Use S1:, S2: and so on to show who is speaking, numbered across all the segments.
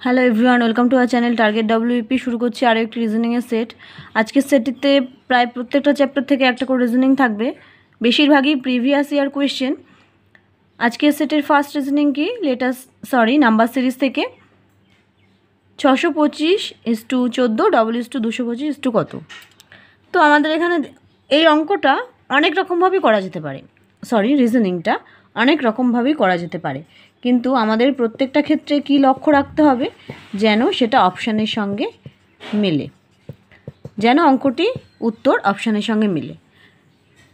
S1: Hello everyone, welcome to our channel target WP. শুরু করছি আরও একটি রিজনিংয়ের সেট। আজকের সেটটিতে প্রায় প্রত্যেকটা চ্যাপ্টার থেকে একটা করে রিজনিং থাকবে, বেশিরভাগই প্রিভিয়াস ইয়ার কোয়েশ্চেন। আজকের সেটের ফার্স্ট রিজনিং কি, নাম্বার সিরিজ থেকে 625:14 225 কত। তো আমাদের এখানে এই অঙ্কটা অনেক রকমভাবেই করা যেতে পারে, রিজনিংটা অনেক রকমভাবেই করা যেতে পারে, কিন্তু আমাদের প্রত্যেকটা ক্ষেত্রে কি লক্ষ্য রাখতে হবে, যেন সেটা অপশানের সঙ্গে মেলে, যেন অঙ্কটি উত্তর অপশানের সঙ্গে মেলে।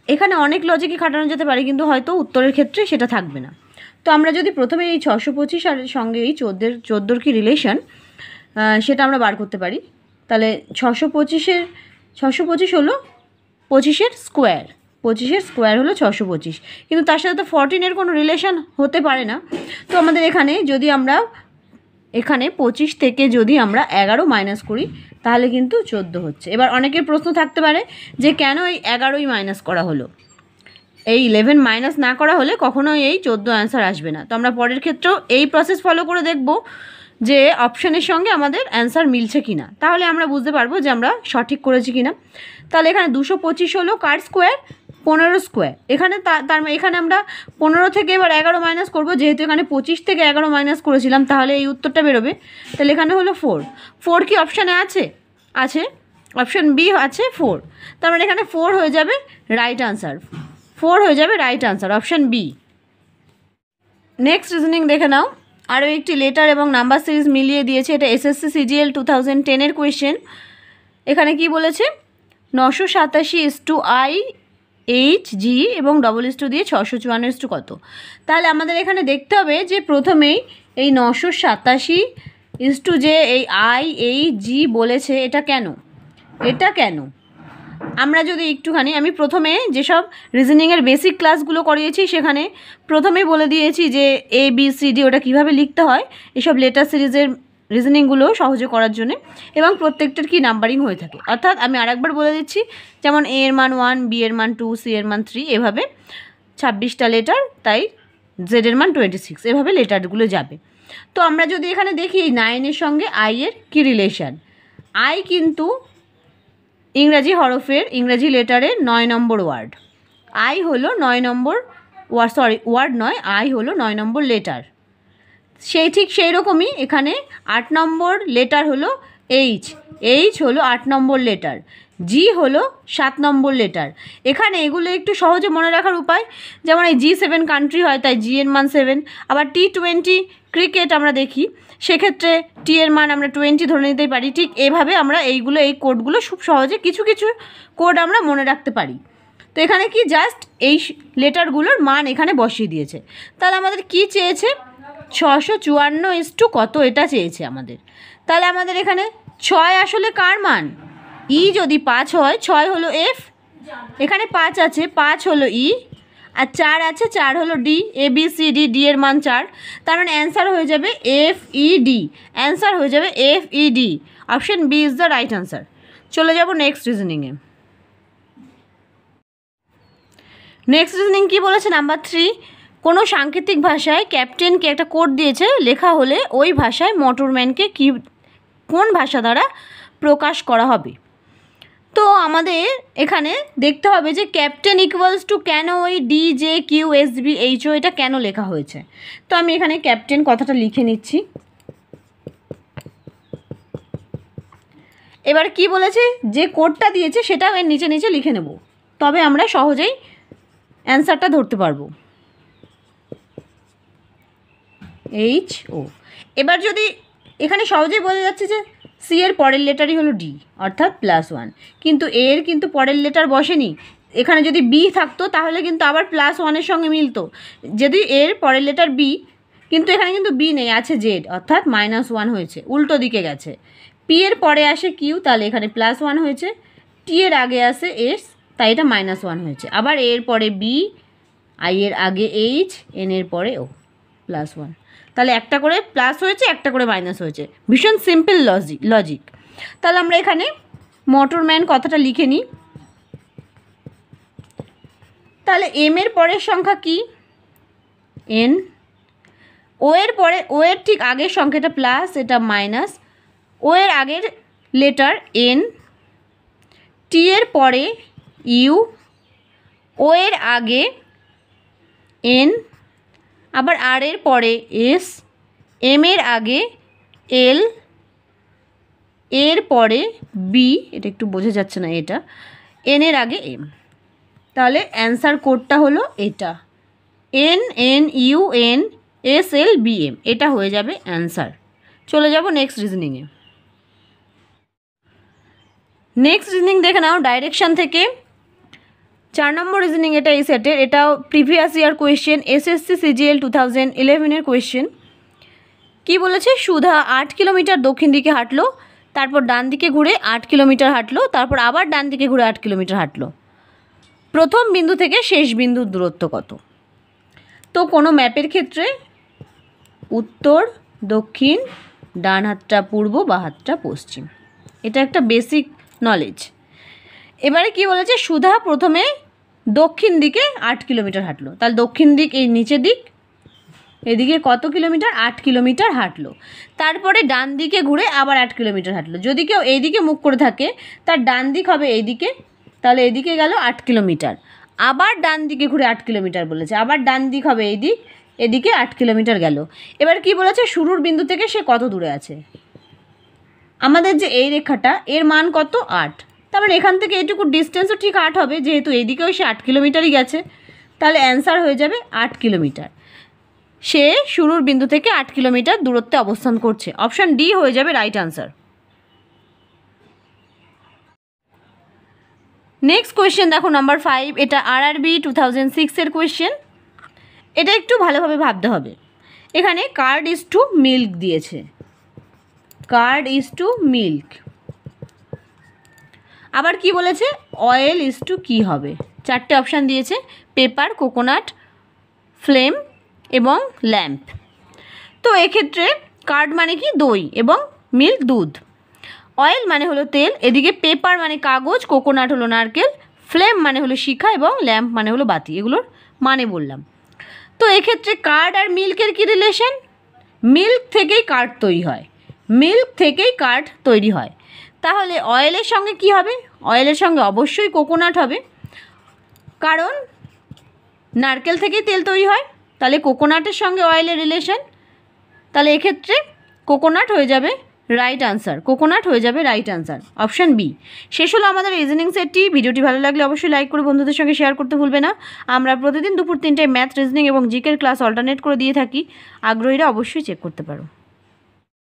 S1: এখানে অনেক লজিকই খাটানো যেতে পারে, কিন্তু হয়তো উত্তরের ক্ষেত্রে সেটা থাকবে না। তো আমরা যদি প্রথমে এই 625 আর সঙ্গে এই 14 কি রিলেশন, সেটা আমরা বার করতে পারি। তাহলে 625 হলো 25-এর স্কোয়ার, 25-এর স্কোয়ার হলো 625, কিন্তু তার সাথে তো 14-এর কোনো রিলেশন হতে পারে না। তো আমাদের এখানে যদি আমরা 25 থেকে যদি আমরা 11 মাইনাস করি, তাহলে কিন্তু 14 হচ্ছে। এবার অনেকের প্রশ্ন থাকতে পারে যে কেন এই 11ই মাইনাস করা হলো, এই 11 মাইনাস না করা হলে কখনোই এই 14 অ্যান্সার আসবে না। তো আমরা পরের ক্ষেত্রেও এই প্রসেস ফলো করে দেখব যে অপশানের সঙ্গে আমাদের অ্যান্সার মিলছে কিনা, তাহলে আমরা বুঝতে পারবো যে আমরা সঠিক করেছি কিনা। তাহলে এখানে 225 হলো কার স্কোয়ার, 15 স্কোয়ার। এখানে এখানে আমরা 15 থেকে এবার 11 মাইনাস করবো, যেহেতু এখানে 25 থেকে 11 মাইনাস করেছিলাম, তাহলে এই উত্তরটা বেরোবে। তাহলে এখানে হলো 4 কি অপশানে আছে? অপশান বি আছে 4। তার মানে এখানে 4 হয়ে যাবে রাইট আনসার, 4 হয়ে যাবে right answer, option B. Next reasoning দেখে নাও। আরও একটি লেটার এবং নাম্বার সিরিজ মিলিয়ে দিয়েছে, এটা এসএসসি সিজিএল 2010-এর কোয়েশ্চেন। এখানে কি বলেছে, 987:IHG এবং ডবল দিয়ে 654 কত। তাহলে আমাদের এখানে দেখতে হবে যে প্রথমেই এই 987 যে এই IHG বলেছে, এটা কেন আমরা যদি একটুখানি, আমি প্রথমে যেসব রিজনিংয়ের বেসিক ক্লাসগুলো করিয়েছি সেখানে প্রথমেই বলে দিয়েছি যে ABCD ওটা কিভাবে লিখতে হয়, এসব লেটার সিরিজের রিজনিংগুলো সহজে করার জন্য, এবং প্রত্যেকটার কি নাম্বারিং হয়ে থাকে। অর্থাৎ আমি আরেকবার বলে দিচ্ছি, যেমন A এর মান 1, B এর মান 2, C এর মান 3, এভাবে 26টা লেটার, তাই Z এর মান 26, এভাবে লেটারগুলো যাবে। তো আমরা যদি এখানে দেখি এই 9-এর সঙ্গে I এর কী রিলেশান, I কিন্তু ইংরাজি হরফের, ইংরাজি লেটারের 9 নম্বর ওয়ার্ড। I হলো 9 নম্বর ওয়ার্ড নয়, I হলো 9 নম্বর লেটার। ঠিক সেই রকমই এখানে 8 নম্বর লেটার হলো H হলো 8 নম্বর লেটার, G হলো 7 নম্বর লেটার। এখানে এগুলো একটু সহজে মনে রাখার উপায়, যেমন এই G7 কান্ট্রি হয়, তাই G এর মান 7। আবার T20 ক্রিকেট আমরা দেখি, সেক্ষেত্রে টি এর মান আমরা 20 ধরে নিতেই পারি। ঠিক এভাবে আমরা এই কোডগুলো খুব সহজে কিছু কোড আমরা মনে রাখতে পারি। তো এখানে কি জাস্ট এই লেটারগুলোর মান এখানে বসিয়ে দিয়েছে। তাহলে আমাদের কি চেয়েছে, 654 কত এটা চেয়েছে আমাদের। তাহলে আমাদের এখানে 6 আসলে কার মান, ই যদি 5 হয়, 6 হলো F, এখানে 5 আছে, 5 হলো ই, আর 4 আছে, 4 হলো ডি, ABCD, ডি এর মান 4। তার মানে অ্যান্সার হয়ে যাবে FED, অ্যান্সার হয়ে যাবে FED, option B is the right answer. চলে যাব নেক্সট রিজনিংয়ে। নেক্সট রিজনিং কী বলেছে, নাম্বার 3, কোনো সাংকেতিক ভাষায় ক্যাপ্টেনকে একটা কোড দিয়েছে, লেখা হলে ওই ভাষায় মোটরম্যানকে কোন ভাষা দ্বারা প্রকাশ করা হবে। তো আমাদের এখানে দেখতে হবে যে ক্যাপ্টেন ইকুয়ালস টু কেন ওই DJQSBHO এটা কেন লেখা হয়েছে। তো আমি এখানে ক্যাপ্টেন কথাটা লিখে নিচ্ছি। এবার কি বলেছে, যে কোডটা দিয়েছে সেটা এর নিচে লিখে নেব, তবে আমরা সহজেই অ্যান্সারটা ধরতে পারবো। HO। এবার যদি এখানে সহজেই বোঝা যাচ্ছে যে সি এর পরের লেটারই হলো ডি, অর্থাৎ +1, কিন্তু এর কিন্তু পরের লেটার বসেনি। এখানে যদি বি থাকতো তাহলে কিন্তু আবার +1-এর সঙ্গে মিলতো। যদি এর পরের লেটার বি, কিন্তু এখানে কিন্তু বি নেই, আছে জেড, অর্থাৎ -1 হয়েছে, উল্টো দিকে গেছে। পি এর পরে আসে কিউ, তাহলে এখানে +1 হয়েছে। টি এর আগে আসে এস, তাই এটা -1 হয়েছে। আবার এর পরে বি, আই এর আগে এইচ, এন এর পরে ও, +1। তাহলে একটা করে প্লাস হয়েছে, একটা করে মাইনাস হয়েছে, ভীষণ সিম্পল লজিক। তাহলে আমরা এখানে মোটরম্যান কথাটা লিখে নিই। তাহলে এম এর পরের সংখ্যা কি, N, ও এর পরে, ও এর ঠিক আগের সংখ্যাটা প্লাস, এটা মাইনাস, ও এর আগের লেটার এন, টি এর পরে ইউ, ও এর আগে এন, আবার আর এর পরে এস, এম এর আগে এল, এর পরে বি, এটা একটু বোঝা যাচ্ছে না, এটা এন এর আগে এম। তাহলে অ্যান্সার কোডটা হলো এটা, N N U N S L B M, এটা হয়ে যাবে অ্যান্সার। চলে যাব নেক্সট রিজনিংয়ে। নেক্সট রিজনিং দেখে নাও ডাইরেকশান থেকে। 4 নম্বর রিজনিং এটা এই সেটের, এটাও previous year question, SSC CGL 2011-এর কোয়েশ্চেন। কী বলেছে? সুধা 8 কিলোমিটার দক্ষিণ দিকে হাঁটলো, তারপর ডান দিকে ঘুরে 8 কিলোমিটার হাঁটলো, তারপর আবার ডান দিকে ঘুরে 8 কিলোমিটার হাঁটলো। প্রথম বিন্দু থেকে শেষ বিন্দুর দূরত্ব কত? তো কোনো ম্যাপের ক্ষেত্রে উত্তর, দক্ষিণ, ডান হাতটা পূর্ব, বা হাতটা পশ্চিম, এটা একটা বেসিক নলেজ। এবারে কি বলেছে? সুধা প্রথমে দক্ষিণ দিকে 8 কিলোমিটার হাঁটলো, তাহলে দক্ষিণ দিক এই নিচের দিক, এদিকে কত কিলোমিটার? 8 কিলোমিটার হাঁটলো। তারপরে ডান দিকে ঘুরে আবার 8 কিলোমিটার হাঁটলো। যদি কেউ এইদিকে মুখ করে থাকে তার ডান দিক হবে এইদিকে, তাহলে এদিকে গেল 8 কিলোমিটার। আবার ডান দিকে ঘুরে 8 কিলোমিটার বলেছে, আবার ডান দিক হবে এই দিক, এদিকে 8 কিলোমিটার গেল। এবার কি বলেছে? শুরুর বিন্দু থেকে সে কত দূরে আছে। আমাদের যে এই রেখাটা, এর মান কত? 8। তার মানে এখান থেকে এইটুকু ডিস্টেন্সও ঠিক 8 হবে, যেহেতু এইদিকেও সে 8 কিলোমিটারই গেছে। তাহলে অ্যান্সার হয়ে যাবে 8 কিলোমিটার। সে শুরুর বিন্দু থেকে 8 কিলোমিটার দূরত্বে অবস্থান করছে। অপশান ডি হয়ে যাবে রাইট আনসার। নেক্সট কোয়েশ্চেন দেখো, নাম্বার 5, এটা আরআরবি 2006-এর কোয়েশ্চেন। এটা একটু ভালোভাবে ভাবতে হবে। এখানে কার্ড ইজ টু মিল্ক দিয়েছে, কার্ড ইজ টু মিল্ক। আবার কি বলেছে? অয়েল ইজ টু কী হবে? 4টে অপশান দিয়েছে, পেপার, কোকোনাট, ফ্লেম এবং ল্যাম্প। তো এক্ষেত্রে কার্ড মানে কি? দই, এবং মিল্ক দুধ। অয়েল মানে হলো তেল, এদিকে পেপার মানে কাগজ, কোকোনাট হলো নারকেল, ফ্লেম মানে হলো শিখা, এবং ল্যাম্প মানে হলো বাতি। এগুলোর মানে বললাম। তো এক্ষেত্রে কার্ড আর মিল্কের কী রিলেশন? মিল্ক থেকেই কার্ড তৈরি হয়, মিল্ক থেকেই কার্ড তৈরি হয়। তাহলে অয়েলের সঙ্গে কি হবে? অয়েলের সঙ্গে অবশ্যই কোকোনাট হবে, কারণ নারকেল থেকেই তেল তৈরি হয়। তাহলে কোকোনাটের সঙ্গে অয়েলের রিলেশন, তাহলে এক্ষেত্রে কোকোনাট হয়ে যাবে রাইট আনসার, কোকোনাট হয়ে যাবে রাইট আনসার, অপশান বি। শেষ হলো আমাদের রিজনিং সেটটি। ভিডিওটি ভালো লাগলে অবশ্যই লাইক করে বন্ধুদের সঙ্গে শেয়ার করতে ভুলবে না। আমরা প্রতিদিন দুপুর 3টায় ম্যাথ, রিজনিং এবং জিকের ক্লাস অল্টারনেট করে দিয়ে থাকি, আগ্রহীরা অবশ্যই চেক করতে পারো।